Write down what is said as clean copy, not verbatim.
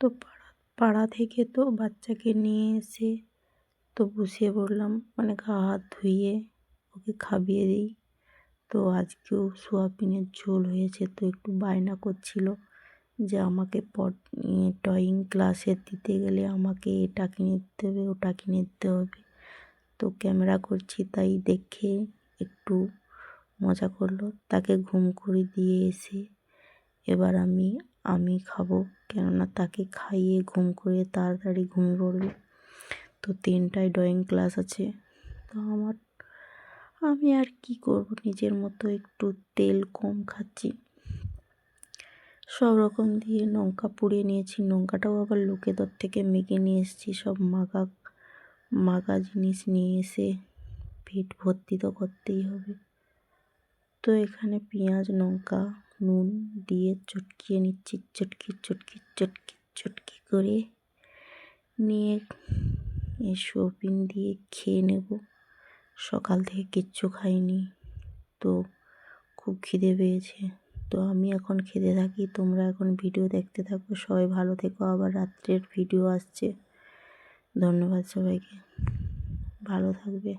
তো পাড়া থেকে তো বাচ্চাকে নিয়ে এসে তো বসিয়ে পড়লাম, মানে গা হাত ধুইয়ে ওকে খাইয়ে দিই। তো আজকেও সোয়াবিনের ঝোল হয়েছে, তো একটু বায়না করছিল যে আমাকে ড্রয়িং ক্লাসে দিতে গেলে আমাকে এটা কিনে দিতে হবে, ওটা কিনে দিতে হবে। তো ক্যামেরা করছি তাই দেখে একটু মজা করলো। তাকে ঘুম করে দিয়ে এসে এবার আমি খাবো, কেননা তাকে খাইয়ে ঘুম করে তাড়াতাড়ি ঘুমিয়ে পড়বে। তো 3টায় ড্রয়িং ক্লাস আছে। তো আমি আর কি করব, নিজের মতো একটু তেল কম খাচ্ছি। সব রকম দিয়ে লঙ্কা পুড়িয়ে নিয়েছি, লঙ্কাটাও আবার লোকেদের থেকে মেখে নিয়ে এসেছি। সব মাখা জিনিস নিয়ে এসে পেট ভর্তি তো করতেই হবে। তো এখানে পেঁয়াজ লঙ্কা নুন দিয়ে চটকিয়ে নিচ্ছি, চটকি করে নিয়ে এই সোয়াবিন দিয়ে খেয়ে নেব। সকাল থেকে কিচ্ছু খাইনি, তো খুব খিদে পেয়েছে। তো আমি এখন খেতে থাকি, তোমরা এখন ভিডিও দেখতে থাকো। সবাই ভালো থেকো, আবার রাত্রের ভিডিও আসছে। ধন্যবাদ সবাইকে, ভালো থাকবে।